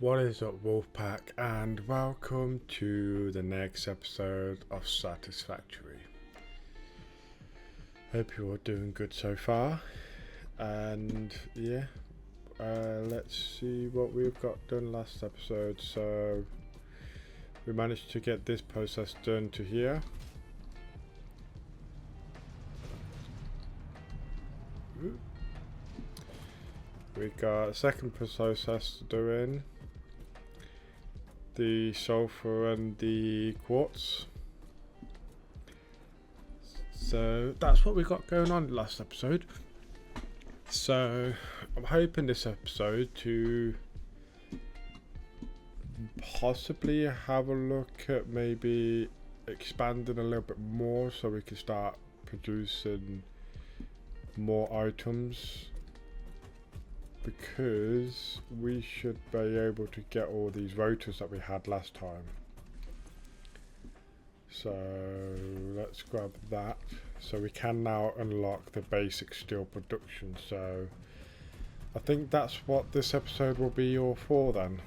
What is up, Wolfpack, and welcome to the next episode of Satisfactory. Hope you're all doing good so far, and yeah, let's see what we've got done last episode. So we managed to get this process done to here. We got a second process doing the sulfur and the quartz. So that's what we got going on last episode. So I'm hoping this episode to possibly have a look at maybe expanding a little bit more so we can start producing more items, because we should be able to get all these rotors that we had last time. So let's grab that, so we can now unlock the basic steel production. So I think that's what this episode will be all for then,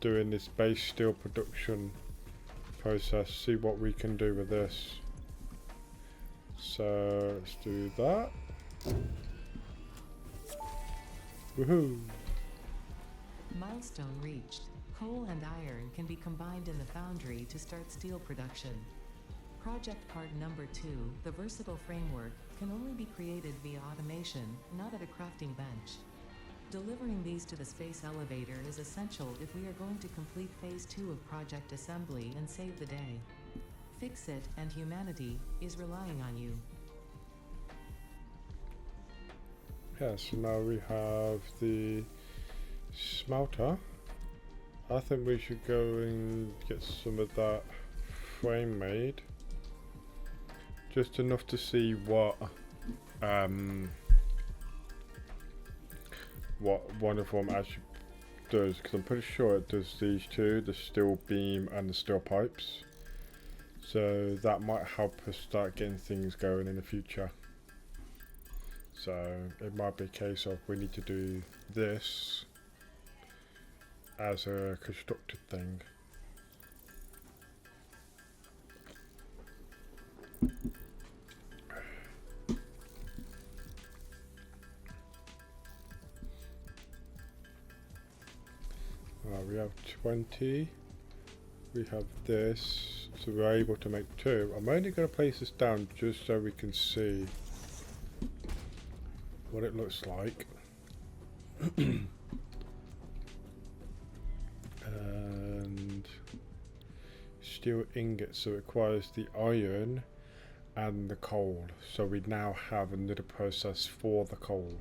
doing this base steel production process, see what we can do with this. So let's do that. Woohoo! Milestone reached. Coal and iron can be combined in the foundry to start steel production. Project part number 2, the versatile framework, can only be created via automation, not at a crafting bench. Delivering these to the space elevator is essential if we are going to complete phase 2 of project assembly and save the day. Fix It and humanity is relying on you. Yeah, so now we have the smelter. I think we should go and get some of that frame made. Just enough to see what one of them actually does, because I'm pretty sure it does these two, the steel beam and the steel pipes. So that might help us start getting things going in the future. So it might be a case of we need to do this as a constructed thing. We have 20. We have this, so we're able to make 2. I'm only going to place this down just so we can see what it looks like. And steel ingots, so it requires the iron and the coal. So we now have another process for the coal.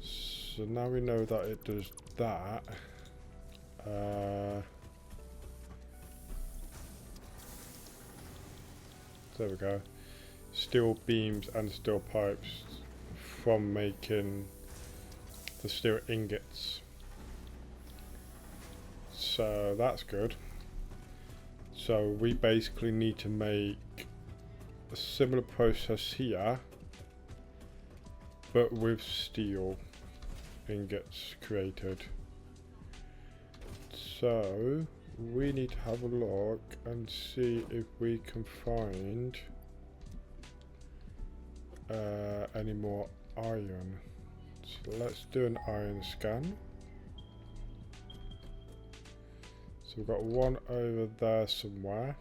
So now we know that it does that. There we go. Steel beams and steel pipes from making the steel ingots. So that's good. So we basically need to make a similar process here, but with steel ingots created. So we need to have a look and see if we can find any more iron. So let's do an iron scan. So we've got one over there somewhere.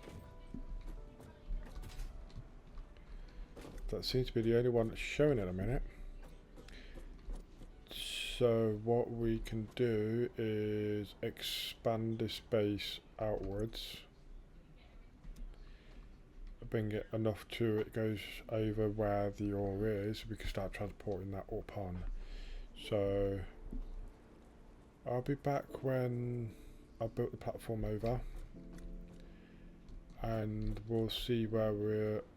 That seems to be the only one that's showing at a minute. So what we can do is expand this base outwards. Bring it enough to it goes over where the ore is, we can start transporting that up on. So I'll be back when I've built the platform over, and we'll see where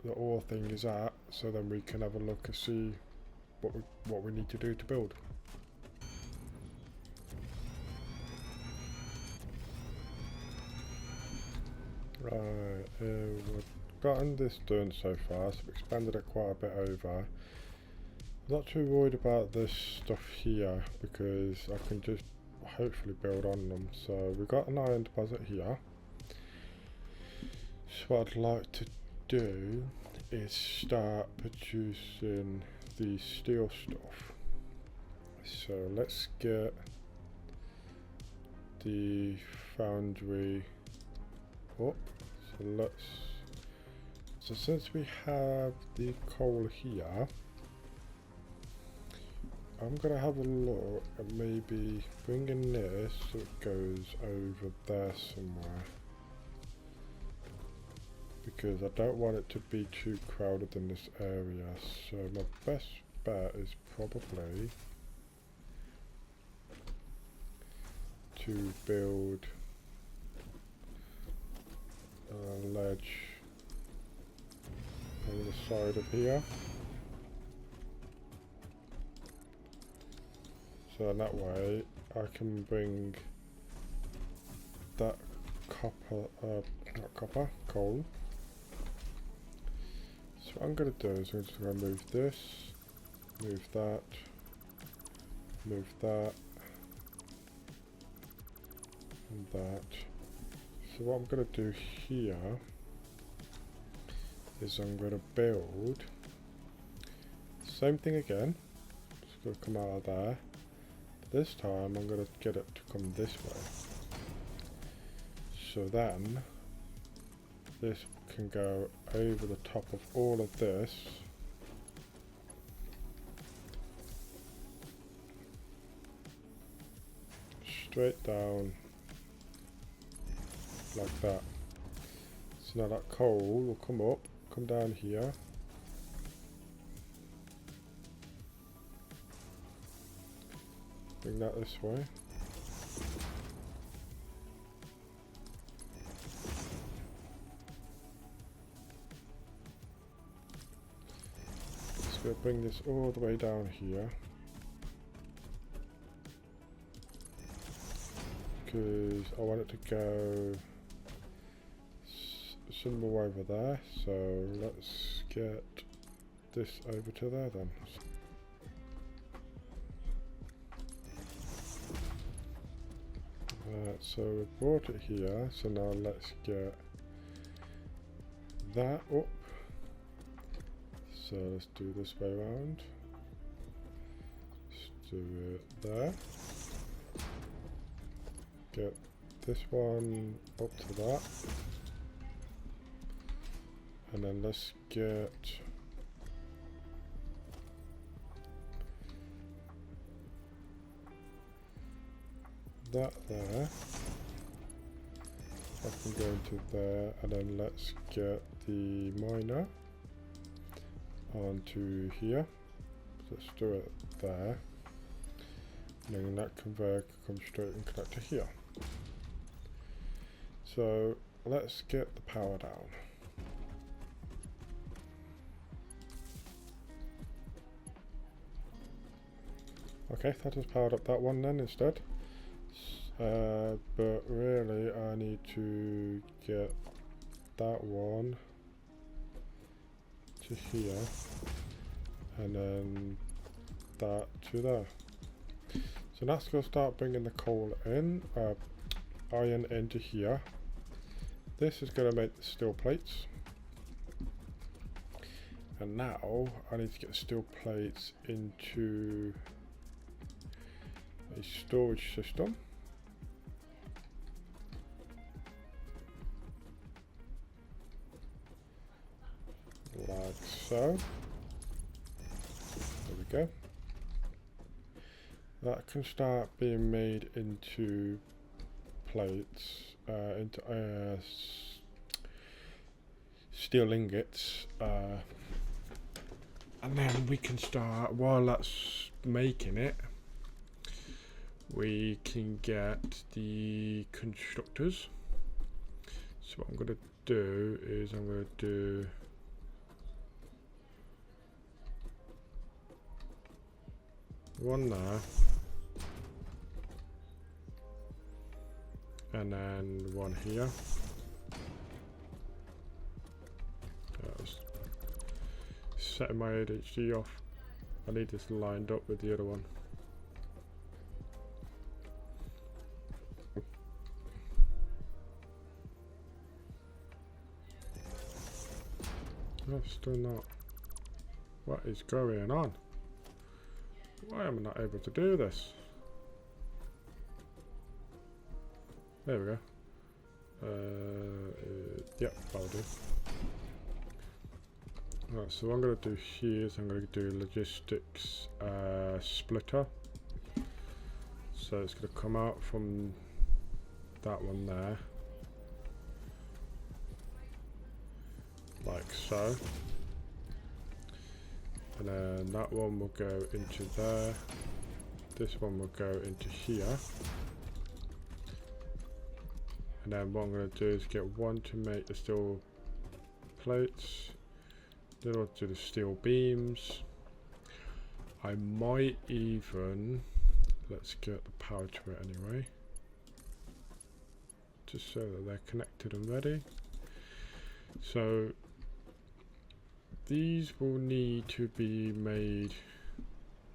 the ore thing is at, so then we can have a look and see what we need to do to build. Right, we've gotten this done so far, so we've expanded it quite a bit over. I'm not too worried about this stuff here, because I can just hopefully build on them. So we've got an iron deposit here. So what I'd like to do is start producing the steel stuff. So let's get the foundry up. So since we have the coal here, I'm gonna have a look at maybe bringing this so it goes over there somewhere, because I don't want it to be too crowded in this area. So my best bet is probably to build a ledge on the side of here, so that way I can bring that coal. So what I'm going to do is I'm just going to move this, move that, move that, and that. So what I'm going to do here is I'm going to build same thing again. It's going to come out of there. But this time I'm going to get it to come this way. So then this can go over the top of all of this. Straight down like that. So now that coal will come up, come down here. Bring that this way. Just gonna bring this all the way down here, because I want it to go somewhere over there. So let's get this over to there then. So we brought it here, so now let's get that up. So let's do this way around. Let's do it there. Get this one up to that. And then let's get that there. I can go into there, and then let's get the miner onto here. Let's do it there. And then that conveyor can come straight and connect to here. So let's get the power down. Okay, that has powered up that one then instead. But really I need to get that one to here, and then that to there. So that's going to start bringing the coal in, iron into here. This is going to make the steel plates. And now I need to get steel plates into a storage system. Like so. There we go. That can start being made into plates, into steel ingots, and then we can start, while that's making it, we can get the constructors. So what I'm going to do is I'm going to do one there, and then one here. Setting my ADHD off. I need this lined up with the other one. No, still not. What is going on? Why am I not able to do this? There we go. Yep, that'll do. Right, so what I'm going to do here is I'm going to do logistics splitter. So it's going to come out from that one there, like so. And then that one will go into there. This one will go into here. And then what I'm going to do is get one to make the steel plates. Then I'll do the steel beams. I might even, let's get the power to it anyway. Just so that they're connected and ready. So these will need to be made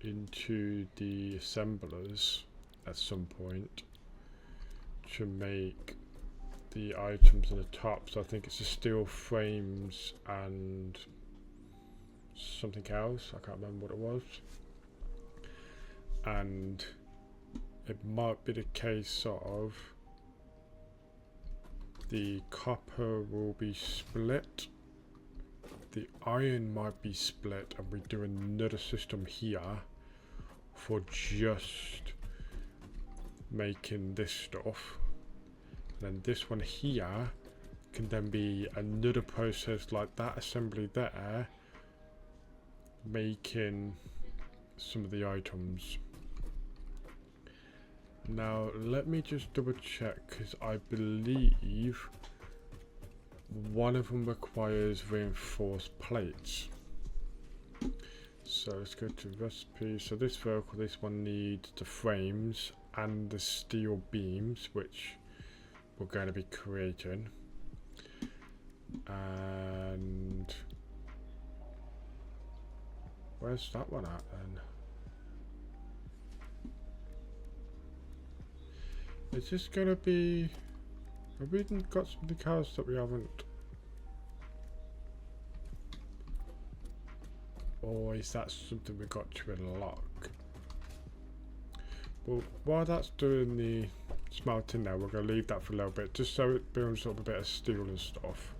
into the assemblers at some point to make the items on the top. So I think it's the steel frames and something else, I can't remember what it was. And it might be the case of the copper will be split, the iron might be split, and we do another system here for just making this stuff. And then this one here can then be another process like that assembly there, making some of the items. Now let me just double check, because I believe one of them requires reinforced plates. So let's go to recipe. So this vehicle, this one needs the frames and the steel beams, which we're going to be creating. And where's that one at then? Is this going to be... have we got something else that we haven't? Or is that something we got to unlock? Well, while that's doing the smelting now, we're going to leave that for a little bit, just so it builds up a bit of steel and stuff.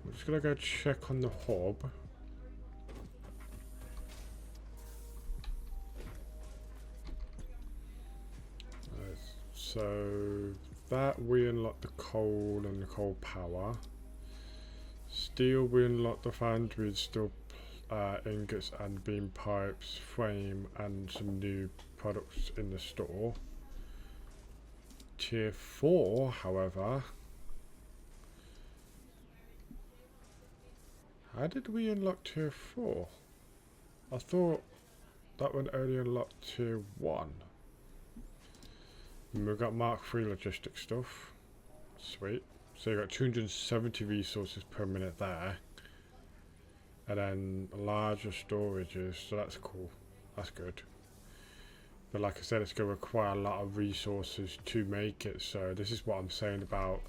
We're just going to go check on the hub. So that we unlock the coal and the coal power. Steel, we unlock the foundry, steel ingots and beam pipes, frame, and some new products in the store. Tier 4, however, how did we unlock tier 4? I thought that one only unlocked tier 1. And we've got Mark 3 logistic stuff. Sweet. So you've got 270 resources per minute there. And then larger storages, so that's cool. That's good. But like I said, it's going to require a lot of resources to make it. So this is what I'm saying about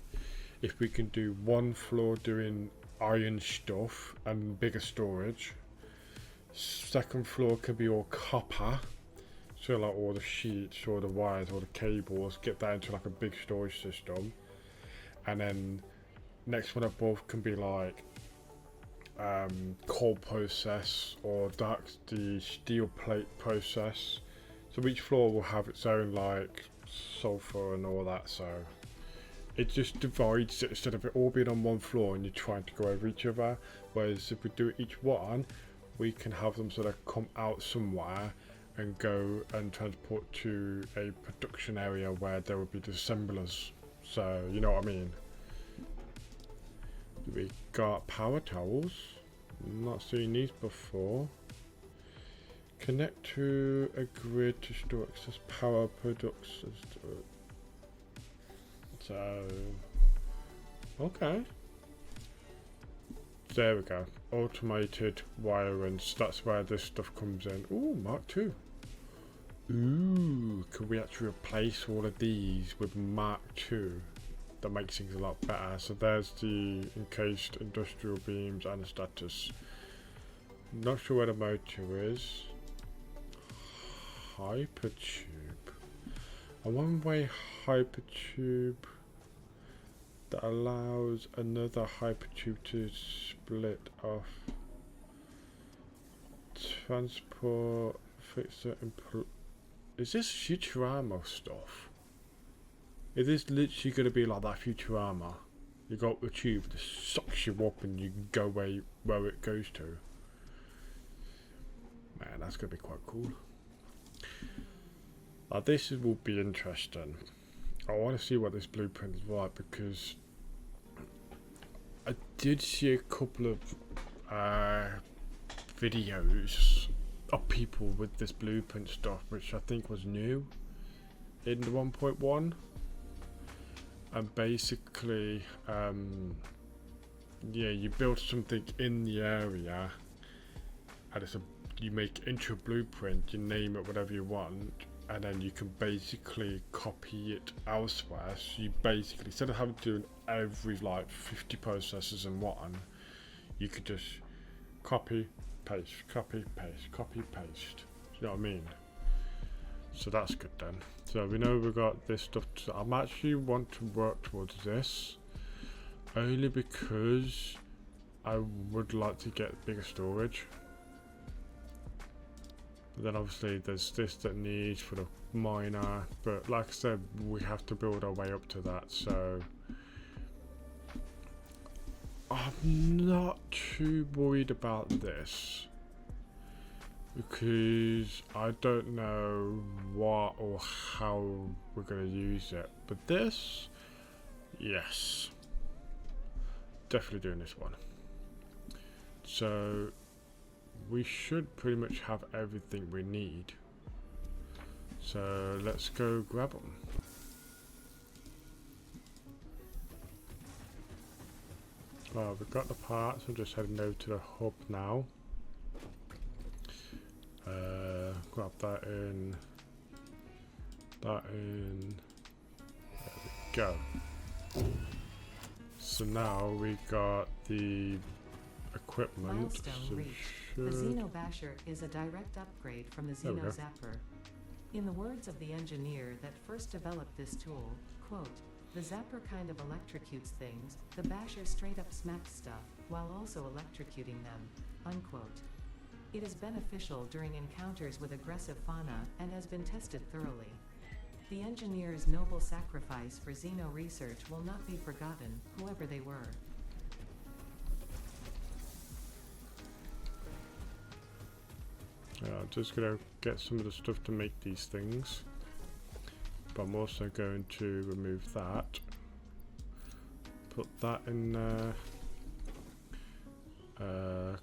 if we can do one floor doing iron stuff and bigger storage. Second floor can be all copper. So like all the sheets, all the wires, all the cables, get that into like a big storage system. And then next one above can be like coal process, or that's the steel plate process. So each floor will have its own like sulfur and all that, so it just divides it instead of it all being on one floor and you're trying to go over each other. Whereas if we do each one, we can have them sort of come out somewhere and go and transport to a production area where there will be the assemblers. So you know what I mean. We got power towers. Not seen these before. Connect to a grid to store excess power products. So okay. There we go. Automated wiring. So that's where this stuff comes in. Ooh, Mark 2. Ooh, could we actually replace all of these with Mark 2? that makes things a lot better. So there's the encased industrial beams and the status. Not sure where the motor is. Hypertube. A one-way hypertube that allows another hypertube to split off. Transport fixer. Is this Futurama stuff? Is this literally going to be like that Futurama? You got the tube that sucks you up and you can go where it goes to. Man, that's going to be quite cool. This will be interesting. I want to see what this blueprint is like, because I did see a couple of videos of people with this blueprint stuff, which I think was new in the 1.1, and basically yeah, you build something in the area and you make it into a blueprint, you name it whatever you want, and then you can basically copy it elsewhere. So you basically, instead of having to do every like 50 processes in one, you could just copy, paste, copy, paste, copy, paste. You know what I mean? So that's good then. So we know we've got this stuff. I'm actually want to work towards this, only because I would like to get bigger storage. But then obviously there's this that needs for the miner, but like I said, we have to build our way up to that. So I'm not too worried about this, because I don't know what or how we're going to use it. But this, yes, definitely doing this one. So we should pretty much have everything we need. So let's go grab them. Well, we've got the parts. I'm just heading over to the hub now. Grab that in. That in. There we go. So now we got the equipment. Milestone So reached. The Xeno Basher is a direct upgrade from the There we Xeno go. Zapper. In the words of the engineer that first developed this tool, quote, "The Zapper kind of electrocutes things, the Basher straight up smacks stuff, while also electrocuting them," unquote. It is beneficial during encounters with aggressive fauna and has been tested thoroughly. The engineer's noble sacrifice for Xeno research will not be forgotten, whoever they were. I'm just going to get some of the stuff to make these things, but I'm also going to remove that, put that in there,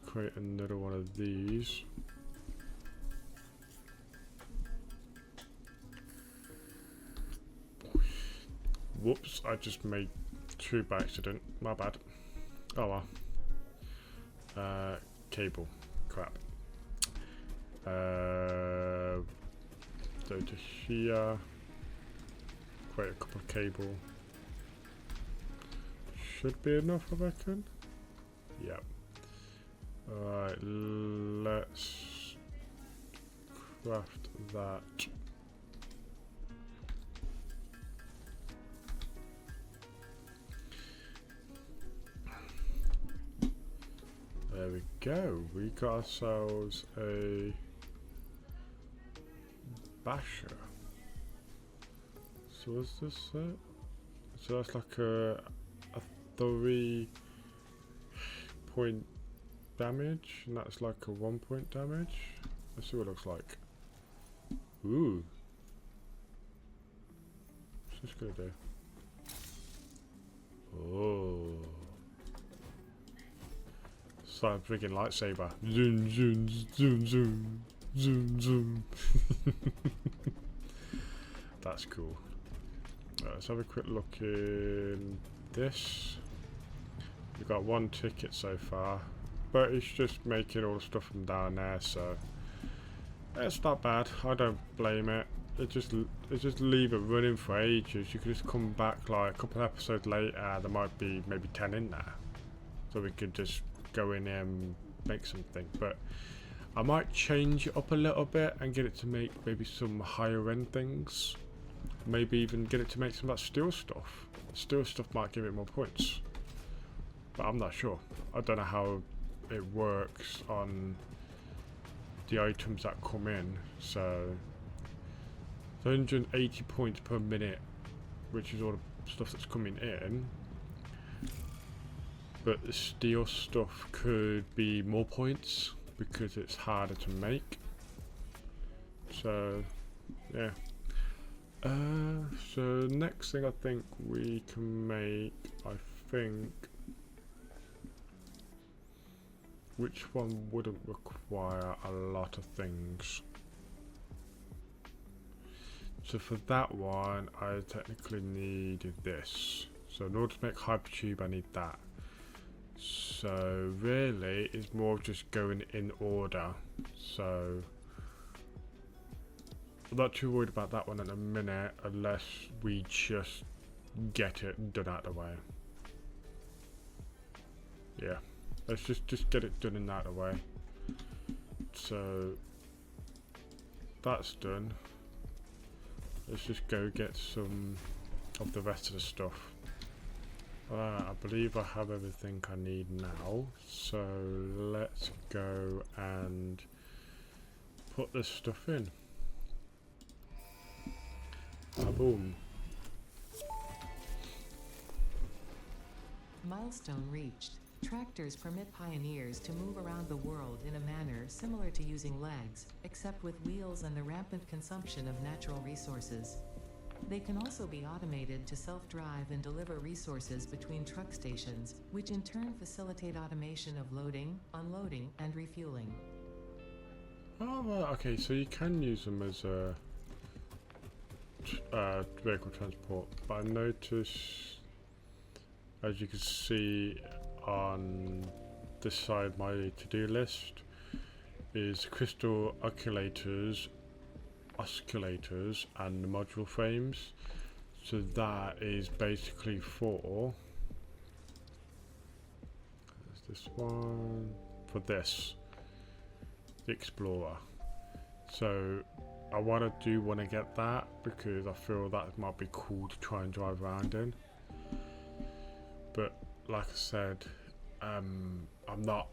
create another one of these. Whoops, I just made two by accident, my bad. Oh well. Cable, crap. Go to here, create a couple of cable. Should be enough, I reckon. Yep. Alright, let's craft that. There we go. We got ourselves a Basher. So what's this set? So that's like a 3-point damage, and that's like a 1-point damage. Let's see what it looks like. Ooh. What's this gonna do? Oh. It's like a freaking lightsaber. Zoom, zoom, zoom, zoom. Zoom, zoom. That's cool. Let's have a quick look in this. We've got one ticket so far, but it's just making all the stuff from down there, so it's not bad. I don't blame it. just leave it running for ages. You could just come back like a couple of episodes later. There might be maybe 10 in there, so we could just go in and make something. But I might change it up a little bit and get it to make maybe some higher end things. Maybe even get it to make some of that steel stuff. Steel stuff might give it more points, but I'm not sure. I don't know how it works on the items that come in. So 180 points per minute, which is all the stuff that's coming in. But the steel stuff could be more points because it's harder to make. So yeah. So next thing I think we can make, I think, which one wouldn't require a lot of things? So for that one, I technically need this. So in order to make Hypertube, I need that. So really, it's more of just going in order. So I'm not too worried about that one in a minute, unless we just get it done out of the way. Yeah, let's just get it done in out of the way. So that's done. Let's just go get some of the rest of the stuff. I believe I have everything I need now, so let's go and put this stuff in. Boom. Milestone reached. Tractors permit pioneers to move around the world in a manner similar to using legs, except with wheels and the rampant consumption of natural resources. They can also be automated to self-drive and deliver resources between truck stations, which in turn facilitate automation of loading, unloading, and refueling. Oh, right, okay, so you can use them as a vehicle transport, but I notice, as you can see on this side of my to-do list, is crystal oscillators and the module frames. So that is basically for this one, for this, the Explorer. So I want to get that because I feel that might be cool to try and drive around in. But like I said, I'm not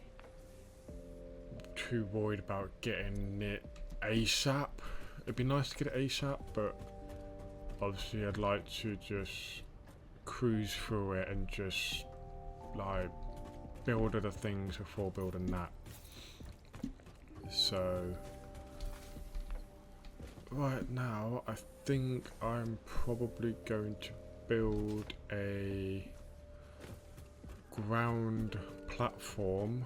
too worried about getting it ASAP. It'd be nice to get it ASAP, but obviously I'd like to just cruise through it and just like build other things before building that. So right now I think I'm probably going to build a ground platform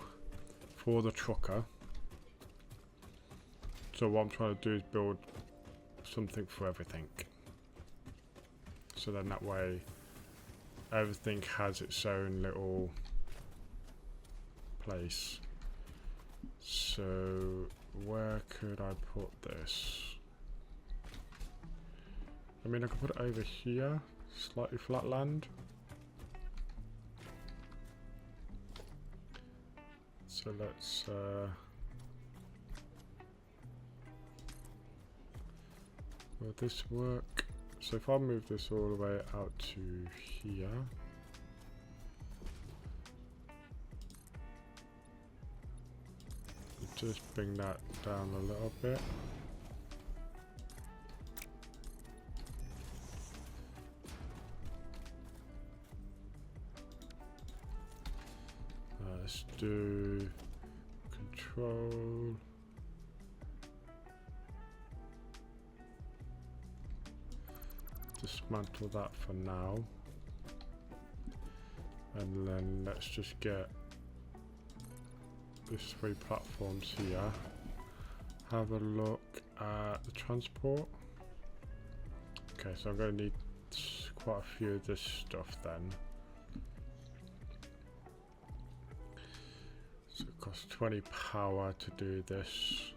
for the trucker. So what I'm trying to do is build something for everything. So then that way everything has its own little place. So where could I put this? I mean, I could put it over here, slightly flat land. So let's will this work? So if I move this all the way out to here, just bring that down a little bit. Let's do control. Dismantle that for now, and then let's just get these 3 platforms here. Have a look at the transport. Okay, so I'm going to need quite a few of this stuff then. So it costs 20 power to do this.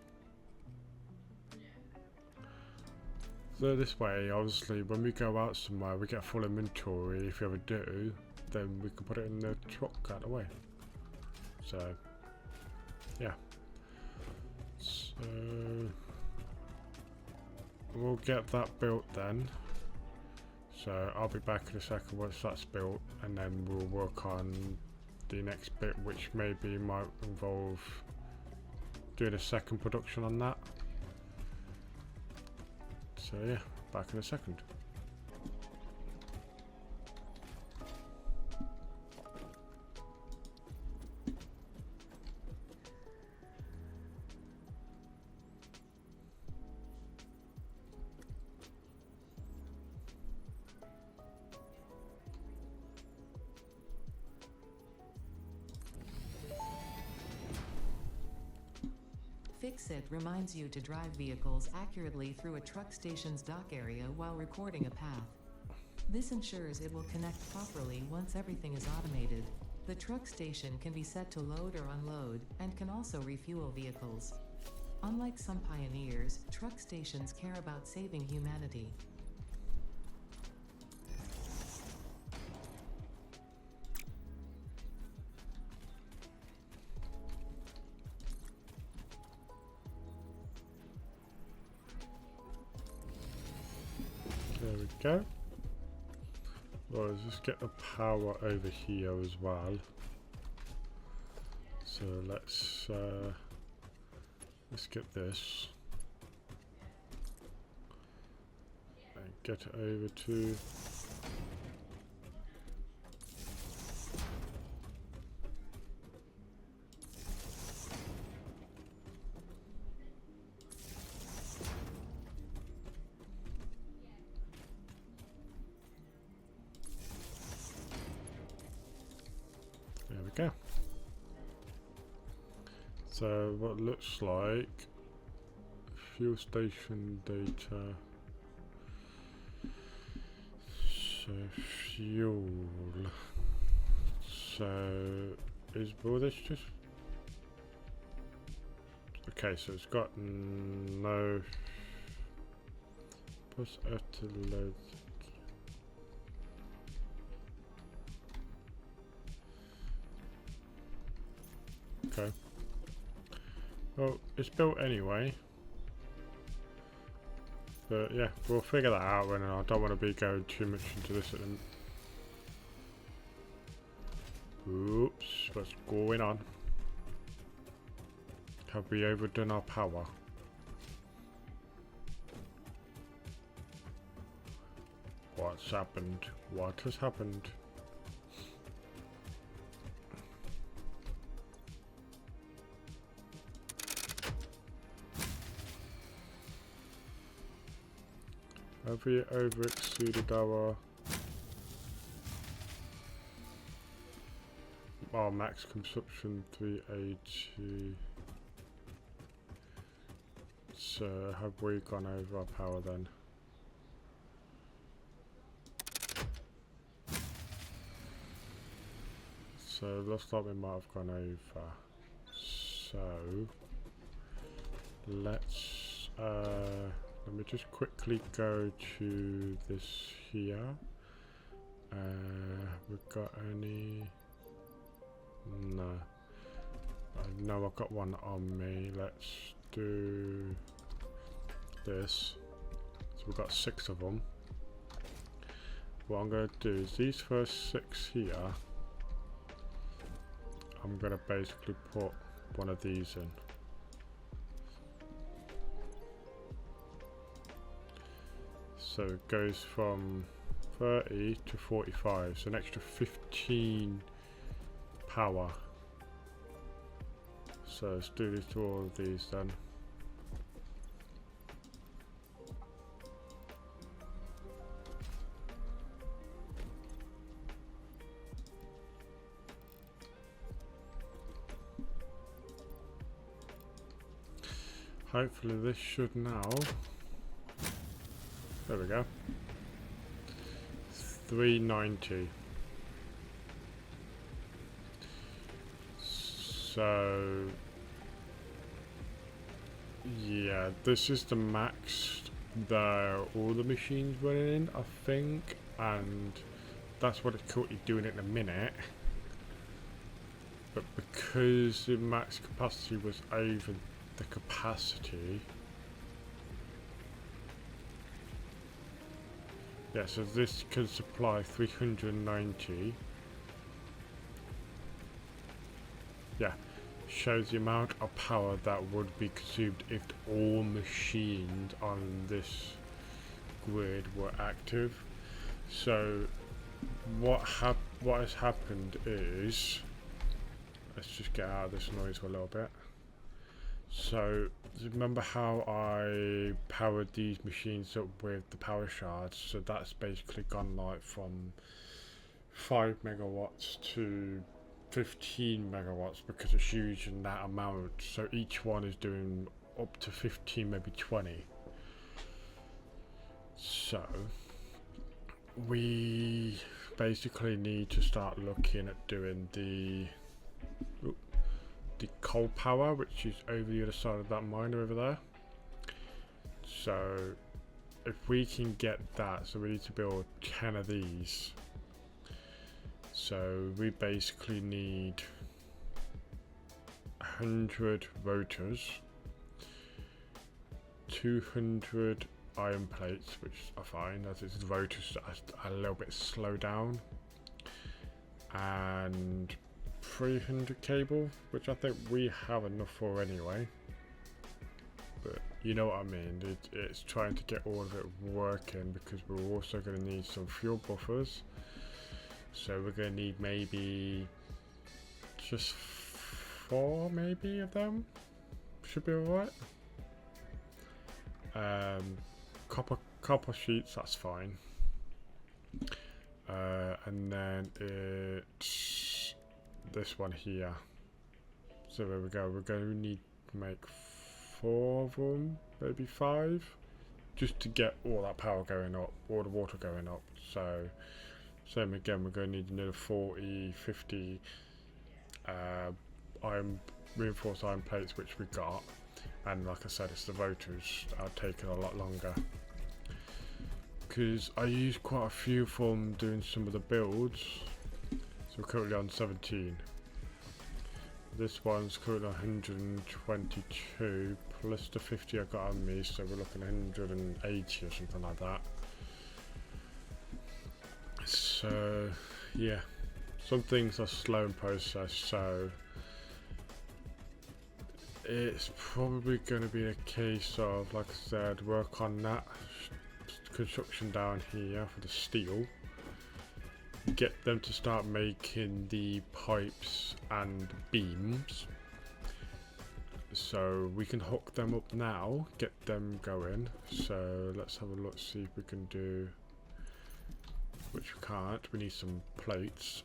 So this way, obviously, when we go out somewhere, we get full inventory. If we ever do, then we can put it in the truck out of the way. So, yeah. So, we'll get that built then. So, I'll be back in a second once that's built, and then we'll work on the next bit, which maybe might involve doing a second production on that. So yeah, back in a second. Fix-It reminds you to drive vehicles accurately through a truck station's dock area while recording a path. This ensures it will connect properly once everything is automated. The truck station can be set to load or unload, and can also refuel vehicles. Unlike some pioneers, truck stations care about saving humanity. There we go. Well, let's just get the power over here as well. So let's get this and get it over to there we go. So what looks like fuel station data. So fuel. So will this just okay? So it's got no plus F to load. Okay. Well, it's built anyway. But yeah, we'll figure that out when I don't want to be going too much into this at the Oops, what's going on? Have we overdone our power? What's happened? What has happened? Have we over exceeded our max consumption 380? So have we gone over our power then? So looks like we might have gone over. So let's let me just quickly go to this here. We've got any? No. I know I've got one on me. Let's do this. So we've got 6 of them. What I'm going to do is these first 6 here, I'm going to basically put one of these in. So it goes from 30 to 45, so an extra 15 power. So let's do this to all of these then. Hopefully this should now. There we go. 390. So yeah, this is the maxed all the machines running, I think, and that's what it's currently doing at the minute. But because the max capacity was over the capacity, yeah, so this can supply 390. Yeah, shows the amount of power that would be consumed if all machines on this grid were active. So what has happened is, let's just get out of this noise for a little bit. So remember how I powered these machines up with the power shards? So that's basically gone like from 5 megawatts to 15 megawatts because it's using that amount. So each one is doing up to 15, maybe 20. So we basically need to start looking at doing the coal power, which is over the other side of that mine over there. So if we can get that, so we need to build 10 of these. So we basically need 100 rotors, 200 iron plates, which are fine as it's the rotors are a little bit slow down, and 300 cable, which I think we have enough for anyway. But you know what I mean, it's trying to get all of it working, because we're also going to need some fuel buffers. So we're going to need maybe just 4 maybe of them, should be alright. Copper sheets, that's fine. And then it's this one here. So there we go, we're going to need to make 4 of them, maybe 5, just to get all that power going up, all the water going up. So same again, we're going to need another 40, 50 reinforced iron plates, which we got. And like I said, it's the rotors that are taking a lot longer, because I used quite a few from doing some of the builds. So we're currently on 17. This one's currently 122 plus the 50 I got on me, so we're looking at 180 or something like that. So yeah, some things are slow in process, so it's probably going to be a case of, like I said, work on that construction down here for the steel, get them to start making the pipes and beams, so we can hook them up now, get them going. So let's have a look, see if we can do, which we can't, we need some plates.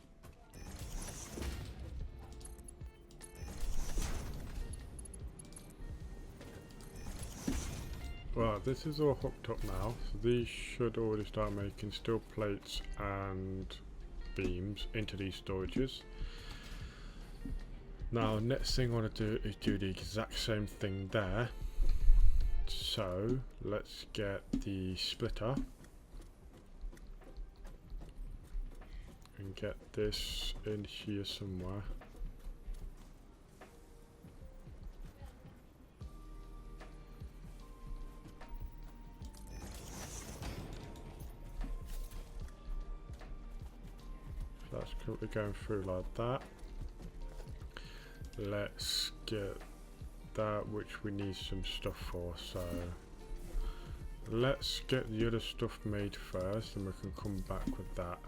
Well, this is all hooked up now, so these should already start making steel plates and beams into these storages. Now, next thing I want to do is do the exact same thing there. So, let's get the splitter and get this in here somewhere. That's currently going through like that. Let's get that, which we need some stuff for, so let's get the other stuff made first and we can come back with that.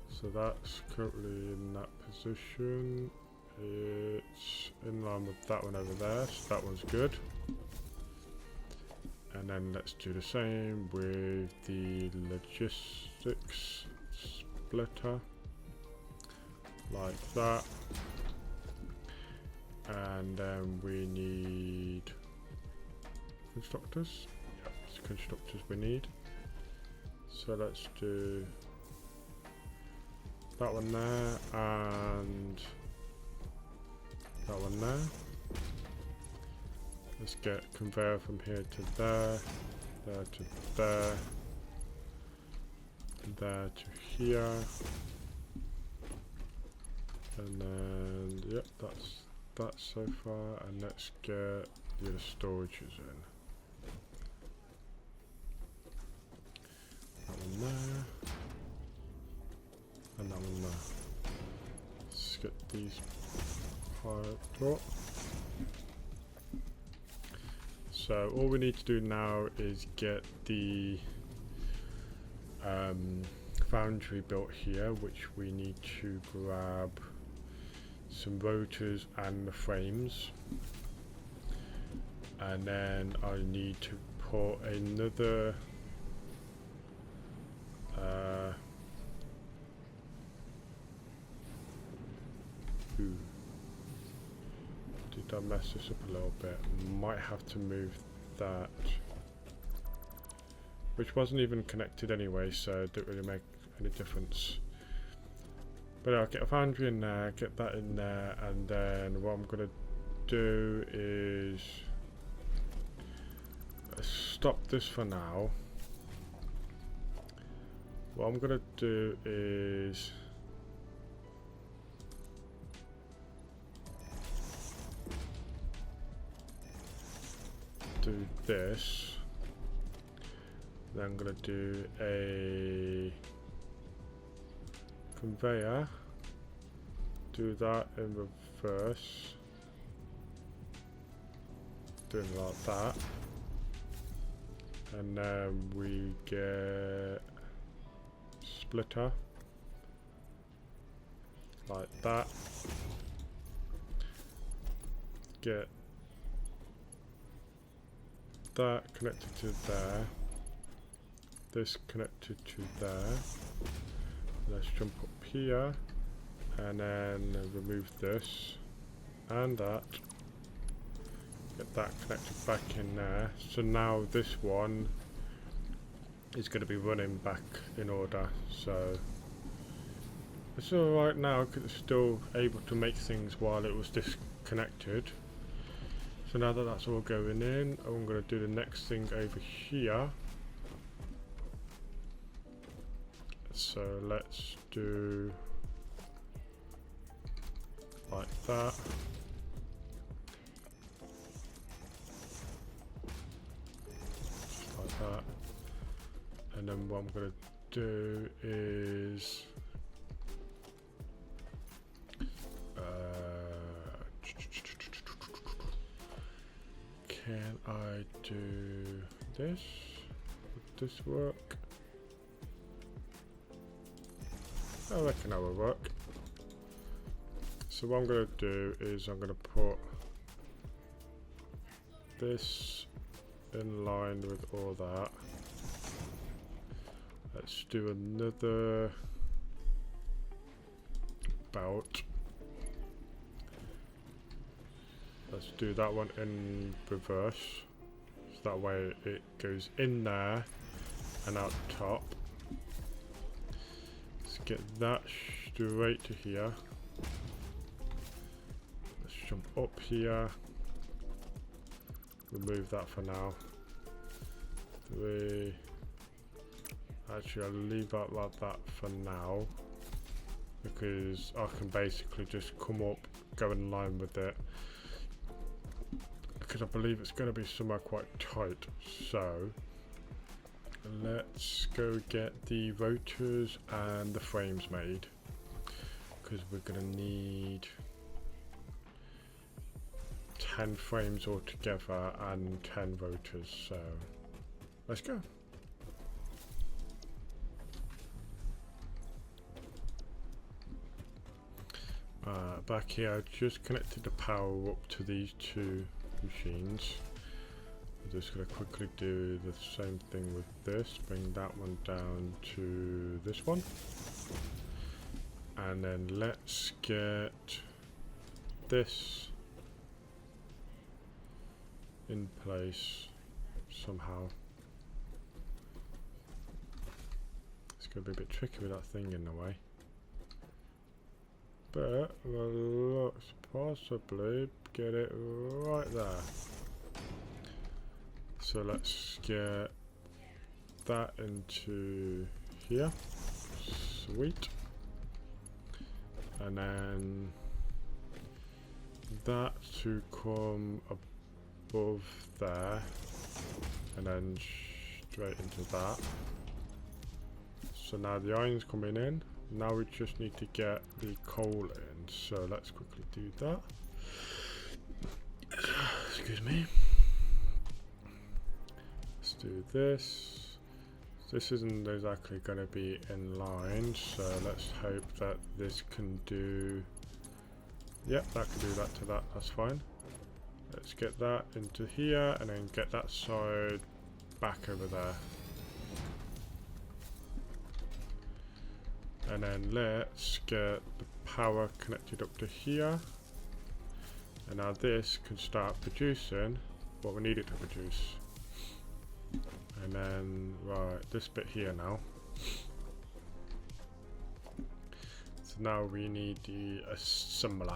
So that's currently in that position, it's in line with that one over there, so that one's good. And then let's do the same with the logistics splitter, like that. And then we need constructors. Yep, it's constructors we need. So let's do that one there and that one there. Let's get conveyor from here to there, there to there, there to here, and then yep, that's that so far. And let's get the other storages in. That one there, and that one there. Let's get these piled up. So all we need to do now is get the foundry built here, which we need to grab some rotors and the frames, and then I need to put another did I mess this up a little bit? Might have to move that, which wasn't even connected anyway, so it didn't really make any difference. But I'll get a foundry in there, get that in there, and then what I'm going to do is stop this for now. What I'm going to do is do this. Then I'm going to do a conveyor, do that in reverse, doing like that, and then we get splitter like that, get that connected to there, this connected to there. Let's jump up here and then remove this and that, get that connected back in there. So now this one is going to be running back in order, so it's alright now because it's still able to make things while it was disconnected. So now that that's all going in, I'm going to do the next thing over here. So let's do like that. Just like that. And then what I'm going to do is can I do this? Would this work? I reckon that will work. So what I'm going to do is I'm going to put this in line with all that. Let's do another belt. Let's do that one in reverse, so that way it goes in there and out top. Let's get that straight to here. Let's jump up here, remove that for now. Actually I'll leave that like that for now, because I can basically just come up, go in line with it, because I believe it's going to be somewhere quite tight. So let's go get the rotors and the frames made, because we're going to need 10 frames altogether and 10 rotors. So let's go. Back here I just connected the power up to these two machines. I'm just going to quickly do the same thing with this, bring that one down to this one, and then let's get this in place somehow. It's going to be a bit tricky with that thing in the way, but let's possibly get it right there. So let's get that into here. Sweet. And then that to come above there, and then straight into that. So now the iron's coming in. Now we just need to get the coal in. So let's quickly do that. Excuse me. Let's do this. This isn't exactly going to be in line, so let's hope that this can do. Yep, that can do that to that. That's fine. Let's get that into here and then get that side back over there. And then let's get the power connected up to here. And now this can start producing what we need it to produce. And then, right, this bit here now. So now we need the assembler.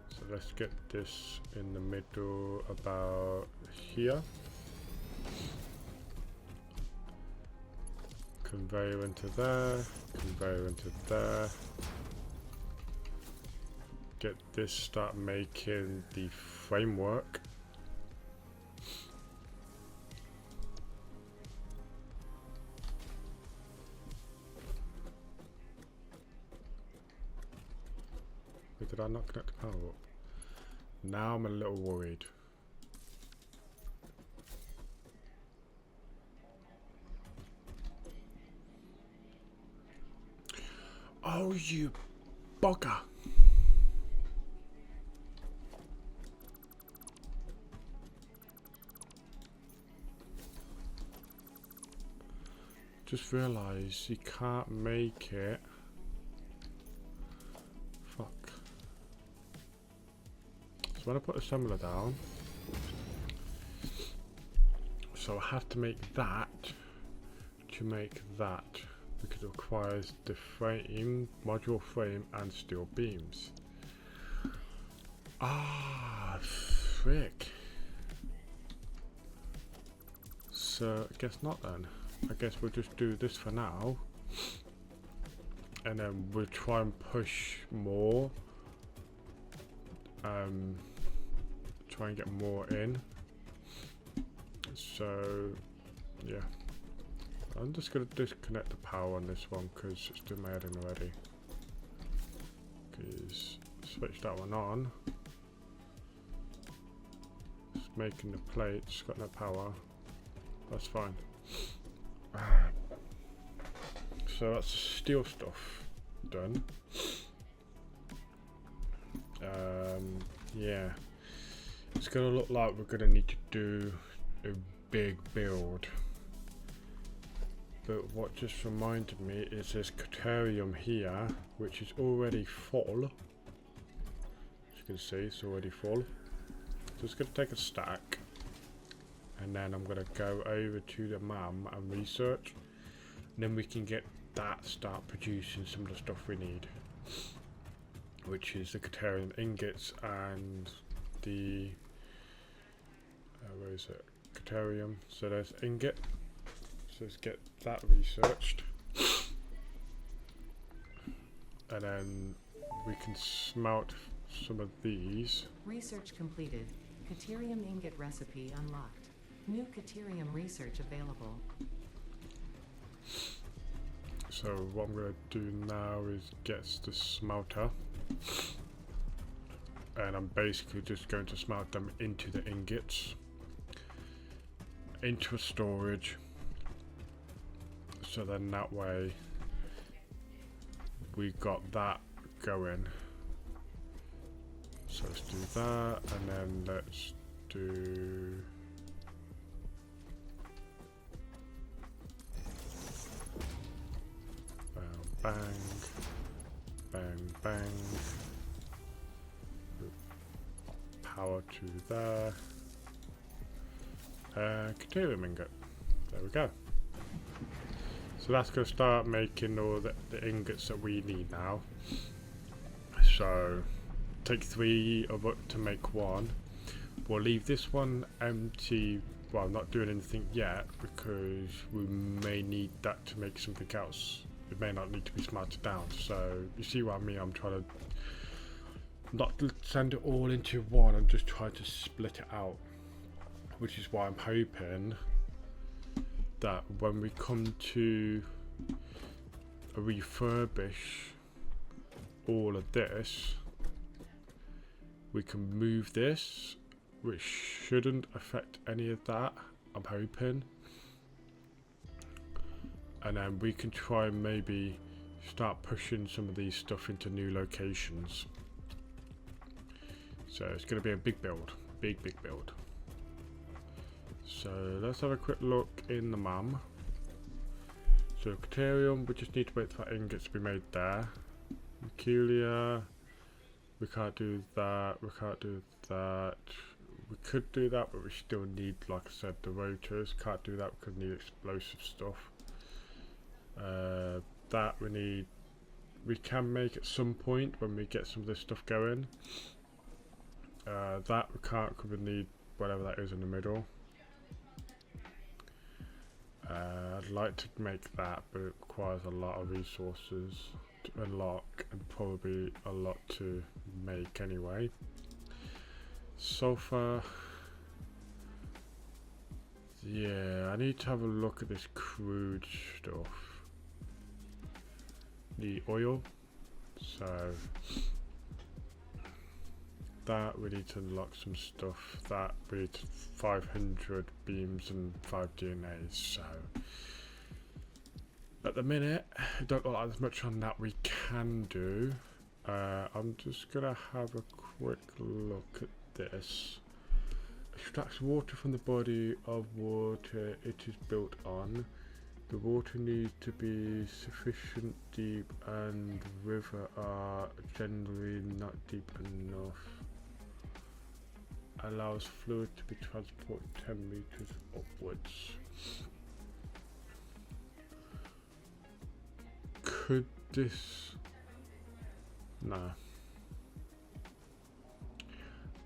So let's get this in the middle about here. Conveyor into there, conveyor into there. Get this, start making the framework. Wait, did I not connect the power up? Now I'm a little worried. Oh, you bugger! Just realised you can't make it. Fuck. So when I put assembler down, so I have to make that to make that, because it requires the frame, module frame, and steel beams. Ah, frick. So I guess not then. I guess we'll just do this for now, and then we'll try and push more. Try and get more in. So yeah, I'm just gonna disconnect the power on this one because it's doing my head in already. Because switch that one on. It's making the plates, got no power. That's fine. So that's the steel stuff done. Yeah, it's gonna look like we're gonna need to do a big build. But what just reminded me is this Caterium here, which is already full. As you can see, it's already full. So it's gonna take a stack. And then I'm going to go over to the MAM and research. And then we can get that, start producing some of the stuff we need. Which is the Caterium ingots and the... where is it? Caterium. So there's ingot. So let's get that researched. And then we can smelt some of these. Research completed. Caterium ingot recipe unlocked. New Caterium research available. So what I'm going to do now is get the smelter, and I'm basically just going to smelt them into the ingots, into a storage, so then that way we got that going. So let's do that, and then let's do... bang, bang, bang. Power to there. Caterium ingot. There we go. So that's going to start making all the ingots that we need now. So take 3 of it to make 1. we'll leave this one empty. Well, not doing anything yet because we may need that to make something else. It may not need to be smelted down. So you see what I mean? I'm trying to not send it all into one. I'm just trying to split it out, which is why I'm hoping that when we come to refurbish all of this, we can move this, which shouldn't affect any of that, I'm hoping. And then we can try and maybe start pushing some of these stuff into new locations. So it's going to be a big build, big build. So let's have a quick look in the MAM. So Caterium, we just need to wait for ingots to be made there. Mercuria, we can't do that, we can't do that. We could do that, but we still need, like I said, the rotors. Can't do that because we need explosive stuff. That we can make at some point when we get some of this stuff going. That we can't because we need whatever that is in the middle. I'd like to make that, but it requires a lot of resources to unlock and probably a lot to make anyway. Sulfur. Yeah, I need to have a look at this crude stuff. The oil. So that we need to unlock some stuff. That we need 500 beams and 5 DNAs. So at the minute, I don't look like there's much on that we can do. I'm just gonna have a quick look at this. Extracts water from the body of water it is built on. The water needs to be sufficient deep and river are generally not deep enough. Allows fluid to be transported 10 meters upwards. Could this... No.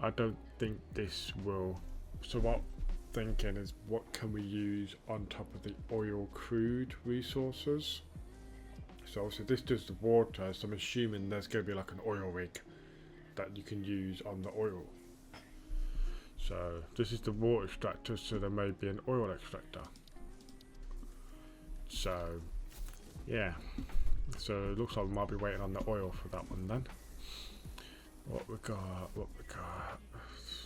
I don't think this will. So what I'm thinking is, what can we use on top of the oil crude resources? So obviously this does the water, so I'm assuming there's going to be like an oil rig that you can use on the oil. So this is the water extractor, so there may be an oil extractor. So yeah, so it looks like we might be waiting on the oil for that one then. What we got,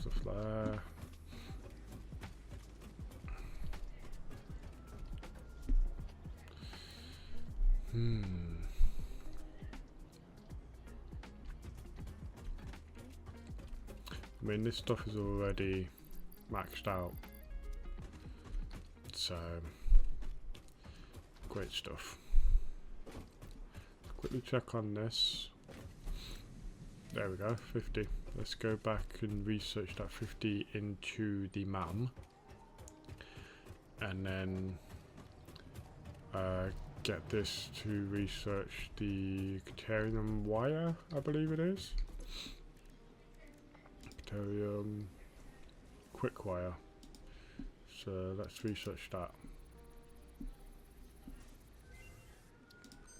stuff there. I mean, this stuff is already maxed out, so great stuff. Let's quickly check on this. There we go, 50. Let's go back and research that 50 into the MAM, and then get this to research the Caterium wire, I believe it is. Caterium quick wire. So let's research that.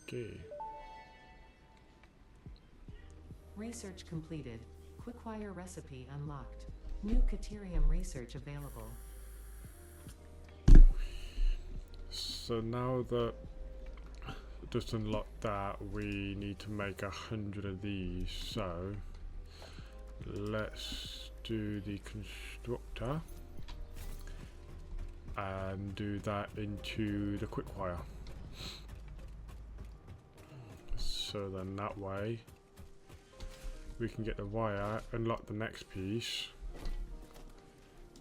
Okay. Research completed. Quickwire recipe unlocked. New Caterium research available. So now that just unlocked that, we need to make 100 of these. So let's do the constructor and do that into the quickwire. So then that way we can get the wire, unlock the next piece.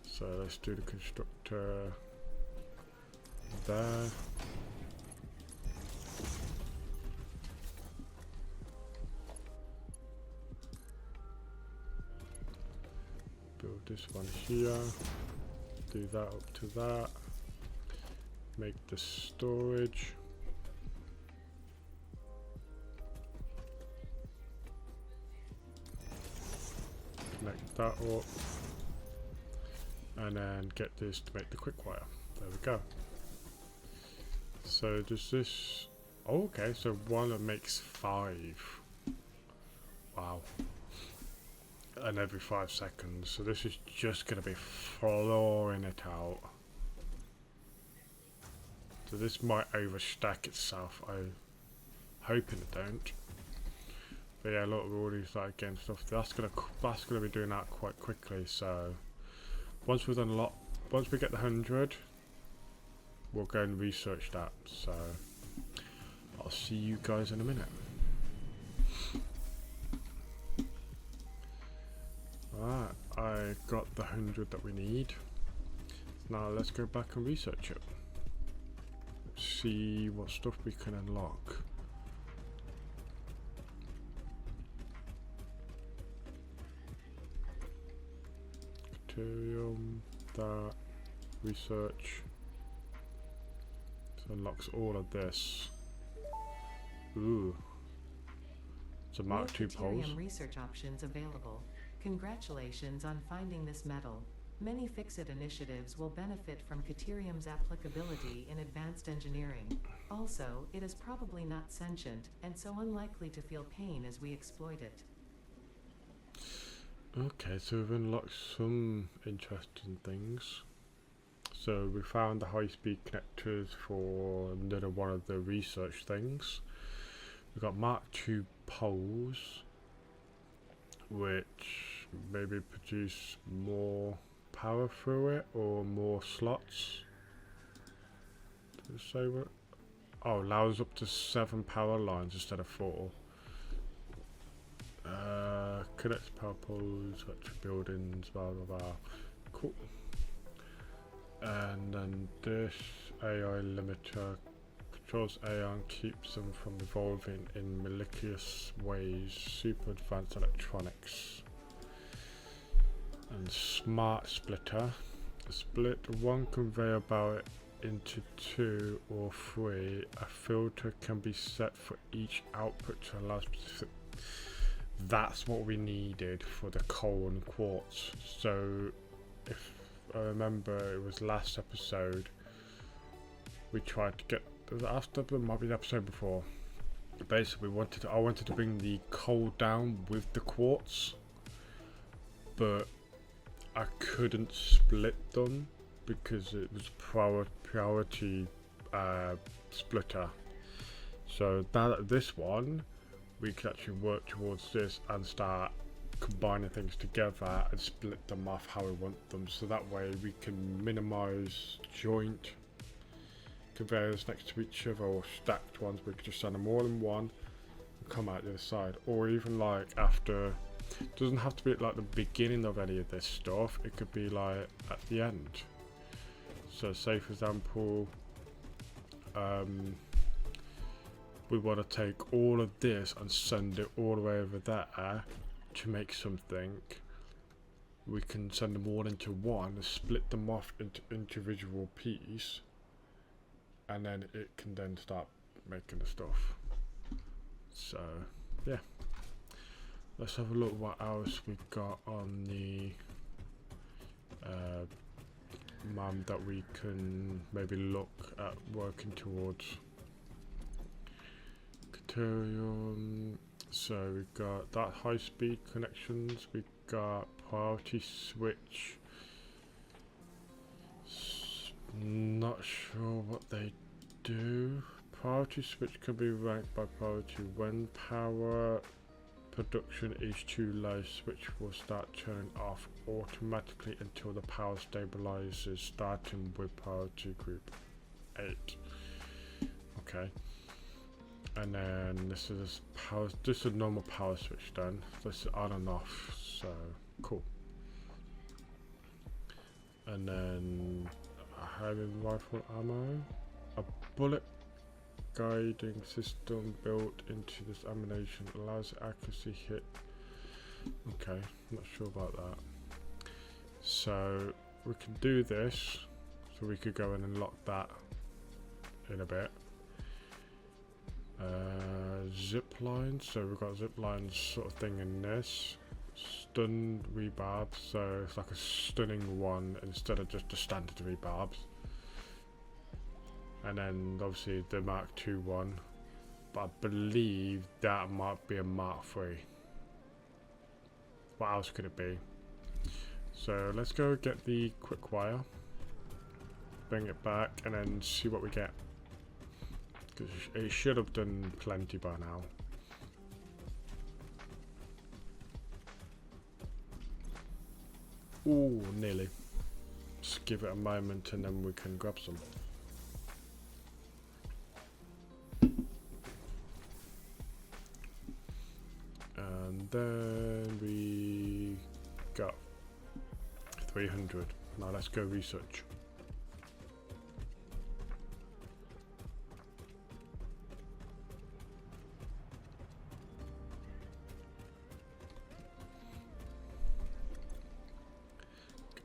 So let's do the constructor there. Build this one here, do that up to that, make the storage. Connect that up. and then get this to make the quick wire. There we go. So does this, oh, okay, so one that makes 5. Wow. And every 5 seconds, so this is just going to be flooring it out. So this might overstack itself. I'm hoping it don't. But yeah, look, we're already started getting stuff. That's gonna be doing that quite quickly. So once we've done a lot, once we get the 100, we'll go and research that. So I'll see you guys in a minute. Alright, I got the 100 that we need. Now let's go back and research it. See what stuff we can unlock. Deuterium, that, research. So unlocks all of this. Ooh. It's a Mark II pulse. Research options available. Congratulations on finding this metal. Many Fix-It initiatives will benefit from Deuterium's applicability in advanced engineering. Also, it is probably not sentient, and so unlikely to feel pain as we exploit it. Okay, so we've unlocked some interesting things. So we found the high-speed connectors for another one of the research things. We've got Mark II poles, which maybe produce more power through it or more slots. Did it say what? Oh, allows up to 7 power lines instead of 4. Connects power poles, electric buildings, blah blah blah. Cool. And then this AI limiter controls AI and keeps them from evolving in malicious ways. Super advanced electronics. And smart splitter. Split one conveyor belt into 2 or 3. A filter can be set for each output to allow specific. That's what we needed for the coal and quartz. So if I remember, it was last episode we tried to get, after there might be the episode before, basically I wanted to bring the coal down with the quartz, but I couldn't split them because it was priority splitter. So that this one we could actually work towards this and start combining things together and split them off how we want them, so that way we can minimize joint conveyors next to each other or stacked ones. We could just send them all in one and come out the other side, or even like after. It doesn't have to be at like the beginning of any of this stuff, it could be like at the end. So say for example, we want to take all of this and send it all the way over there to make something. We can send them all into one and split them off into individual pieces, and then it can then start making the stuff. So yeah, let's have a look what else we got on the map that we can maybe look at working towards. Deuterium. So we've got that high speed connections, we've got priority switch. Not sure what they do. Priority switch can be ranked by priority. When power production is too low, switch will start turning off automatically until the power stabilizes, starting with priority group 8. Okay. And then this is power. This is a normal power switch then. This is on and off. So cool. And then heavy rifle ammo, a bullet guiding system built into this ammunition allows accuracy hit. Okay, not sure about that. So we can do this. So we could go and unlock that in a bit. Zip lines, so we've got zip lines sort of thing in this. stun rebarbs, so it's like a stunning one instead of just the standard rebarbs. And then obviously the Mark II one, but I believe that might be a Mark III. What else could it be? So let's go get the quick wire, bring it back, and then see what we get. Because it should have done plenty by now. Ooh, nearly. Just give it a moment and then we can grab some. And then we got 300. Now let's go research.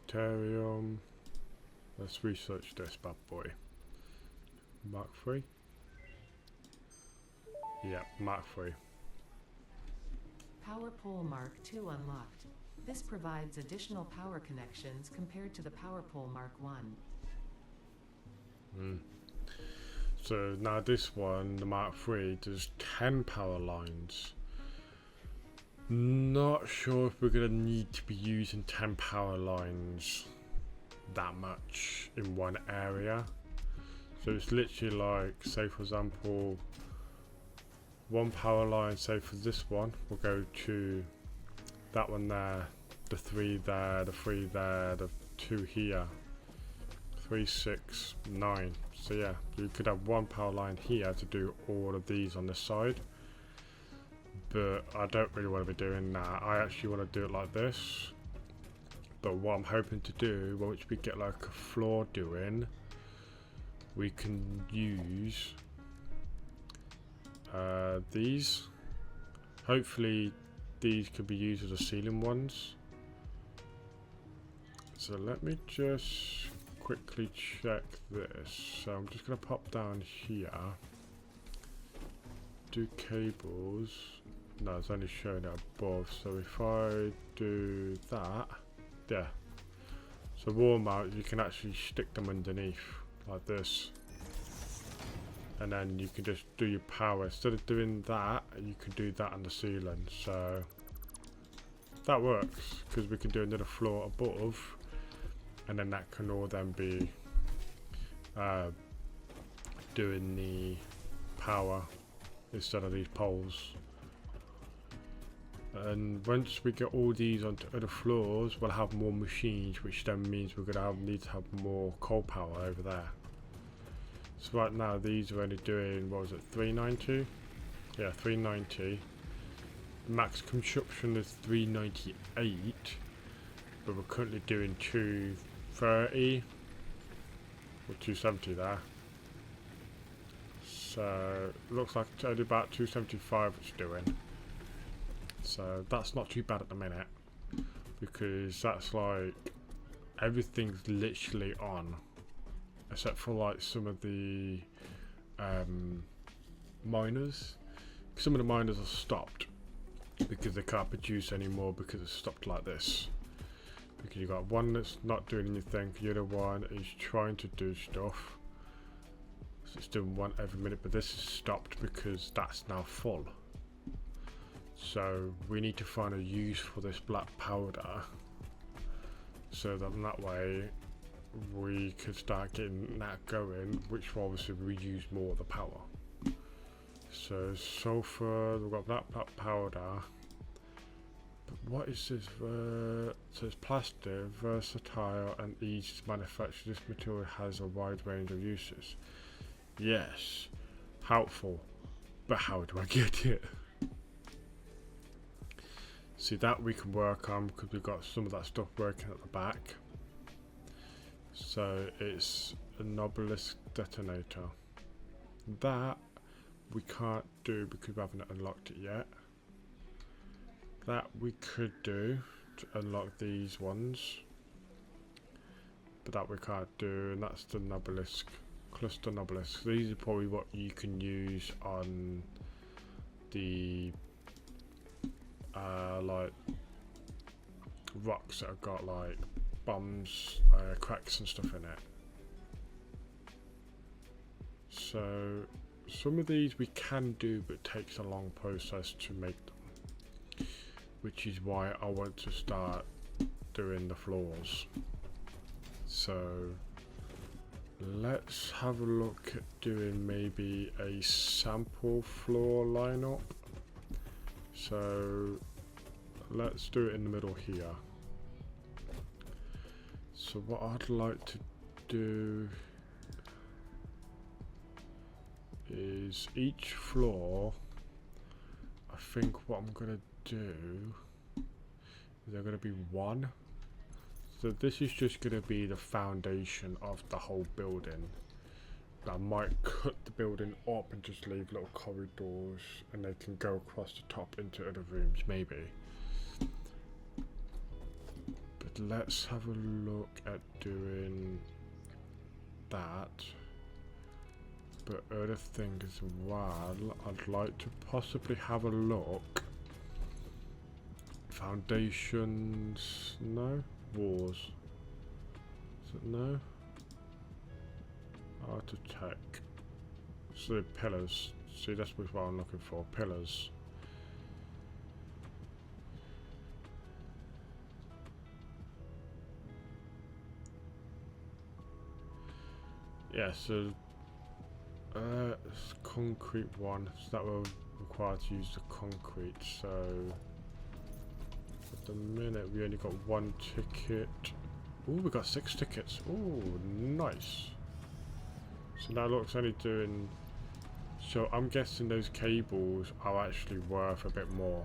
Deuterium. Let's research this bad boy. Mark III? Yeah, Mark III. Power pole Mark II unlocked. This provides additional power connections compared to the Power Pole Mark I. So now this one, the Mark III, does 10 power lines. Not sure if we're going to need to be using 10 power lines that much in one area. So it's literally like, say for example, one power line, say for this one, will go to that one there, the 3 there, the 3 there, the 2 here, 3, 6, 9. So yeah, you could have one power line here to do all of these on this side. But I don't really want to be doing that. I actually want to do it like this. But what I'm hoping to do, once we get like a floor doing, we can use these. Hopefully these could be used as the ceiling ones. So let me just quickly check this. So I'm just going to pop down here, do cables. No, it's only showing it above. So if I do that, yeah. So wall mount, you can actually stick them underneath like this, and then you can just do your power. Instead of doing that, you can do that on the ceiling. So that works because we can do another floor above, and then that can all then be doing the power instead of these poles. And once we get all these onto other floors, we'll have more machines, which then means we're going to need to have more coal power over there. So right now these are only doing, what was it, 390? Yeah, 390. Max consumption is 398, but we're currently doing 230 or 270 there. So looks like it's only about 275 it's doing. So that's not too bad at the minute, because that's like everything's literally on, except for like some of the miners. Some of the miners are stopped because they can't produce anymore because it's stopped like this. Because you got one that's not doing anything, the other one is trying to do stuff. So it's doing one every minute, but this is stopped because that's now full. So we need to find a use for this black powder, so that way we could start getting that going, which will obviously reuse more of the power. So sulfur, we've got black powder. But what is this? So it's plastic, versatile and easy to manufacture. This material has a wide range of uses. Yes, helpful, but how do I get it? See, that we can work on because we've got some of that stuff working at the back. So it's an obelisk detonator. That we can't do because we haven't unlocked it yet. That we could do to unlock these ones, but that we can't do, and that's the obelisk, cluster obelisk. These are probably what you can use on the like rocks that have got like bumps, cracks and stuff in it. So some of these we can do, but it takes a long process to make them, which is why I want to start doing the floors. So let's have a look at doing maybe a sample floor lineup. So let's do it in the middle here. So what I'd like to do is each floor, I think what I'm gonna do is they're gonna be one. So this is just gonna be the foundation of the whole building. I might cut the building up and just leave little corridors and they can go across the top into other rooms maybe. But let's have a look at doing that. But other thing as well, I'd like to possibly have a look. Foundations, no? Walls. Is it no? Architect. So pillars. See, that's what I'm looking for. Pillars. Yeah, so it's concrete one. So that will require to use the concrete. So at the minute we only got one ticket. Oh, we got 6 tickets. Oh, nice. So now look, it's only doing. So I'm guessing those cables are actually worth a bit more,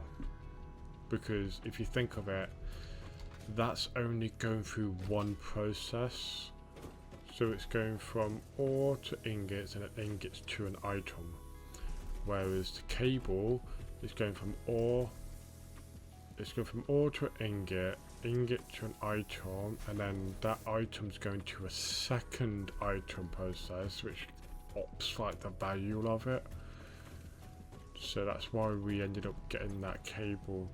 because if you think of it, that's only going through one process. So it's going from ore to ingots and ingots to an item, whereas the cable is going from ore. It's going from ore to an ingot to an item, and then that item's going to a second item process, which ups like the value of it. So that's why we ended up getting that cable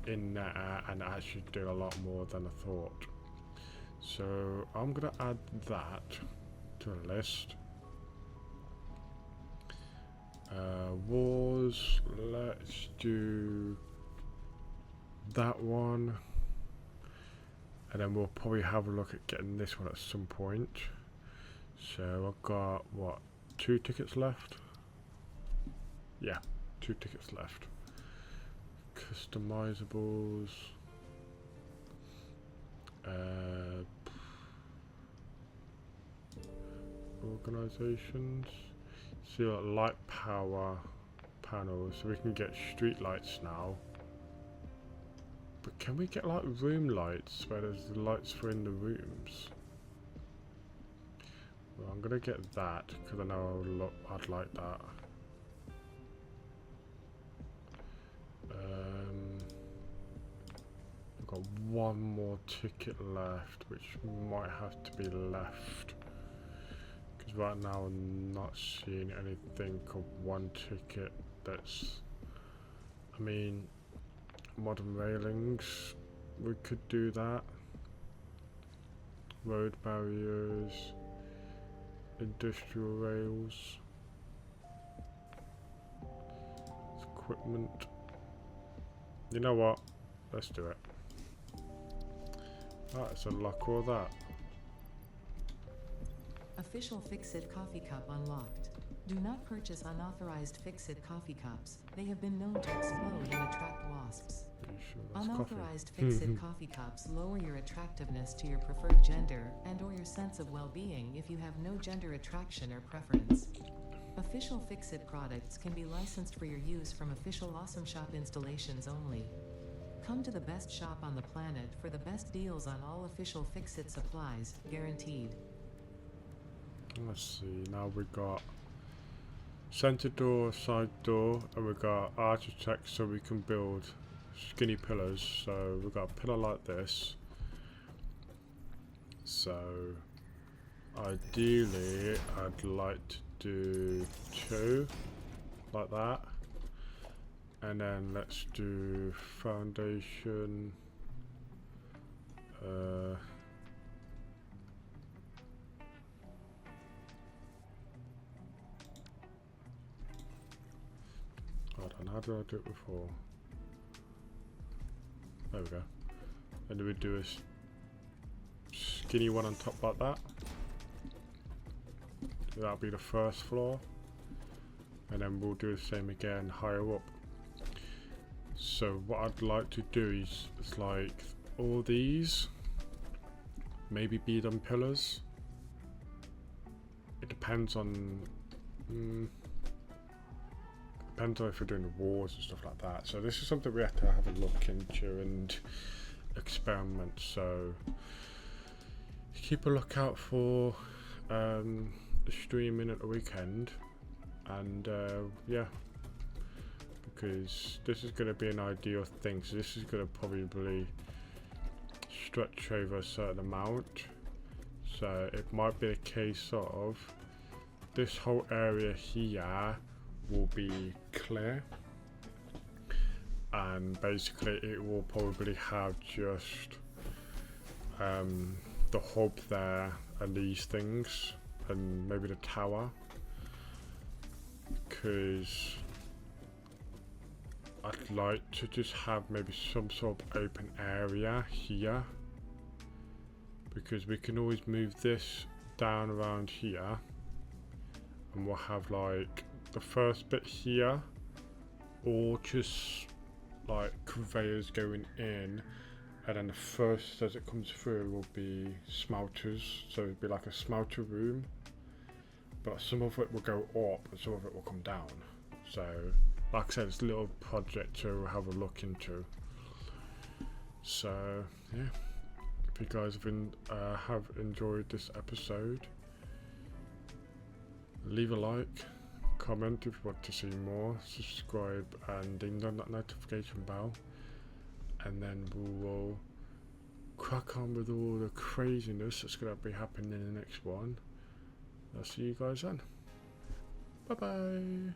in there and actually doing a lot more than I thought. So I'm gonna add that to the list. Walls, let's do that one, and then we'll probably have a look at getting this one at some point. So I've got what, 2 tickets left? Yeah, 2 tickets left. Customizables. Organizations. See, like light power panels, so we can get street lights now. But can we get like room lights where there's the lights for in the rooms? Well, I'm gonna get that because I know I'd like that. We've got one more ticket left, which might have to be left. Because right now I'm not seeing anything of one ticket that's... I mean, modern railings, we could do that. Road barriers, industrial rails, equipment. You know what? Let's do it. Let's unlock all that. Official Fix-It coffee cup unlocked. Do not purchase unauthorized Fix-It coffee cups. They have been known to explode and attract wasps. Sure that's Unauthorized coffee? Fix-It coffee cups lower your attractiveness to your preferred gender and or your sense of well-being if you have no gender attraction or preference. Official Fix-It products can be licensed for your use from official Awesome Shop installations only. Come to the best shop on the planet for the best deals on all official Fix-It supplies, guaranteed. Let's see, now we got center door, side door, and we got architect so we can build skinny pillars. So we've got a pillar like this. So ideally I'd like to do 2 like that, and then let's do foundation Hold on, how did I do it before? There we go. And then we do a skinny one on top like that. That'll be the first floor. And then we'll do the same again higher up. So what I'd like to do is like all these maybe be them pillars. It depends on depends on if we're doing the walls and stuff like that. So this is something we have to have a look into and experiment. So keep a lookout for streaming at the weekend, and yeah, because this is going to be an ideal thing. So this is going to probably stretch over a certain amount, so it might be a case of this whole area here will be clear, and basically it will probably have just the hub there and these things and maybe the tower, because I'd like to just have maybe some sort of open area here, because we can always move this down around here and we'll have like the first bit here, or just like conveyors going in, and then the first as it comes through will be smelters, so it'd be like a smelter room, but some of it will go up and some of it will come down. So like I said, it's a little project to have a look into. So yeah, if you guys have enjoyed this episode, leave a like, comment if you want to see more, subscribe and ding on that notification bell, and then we will crack on with all the craziness that's going to be happening in the next one. I'll see you guys then. Bye bye.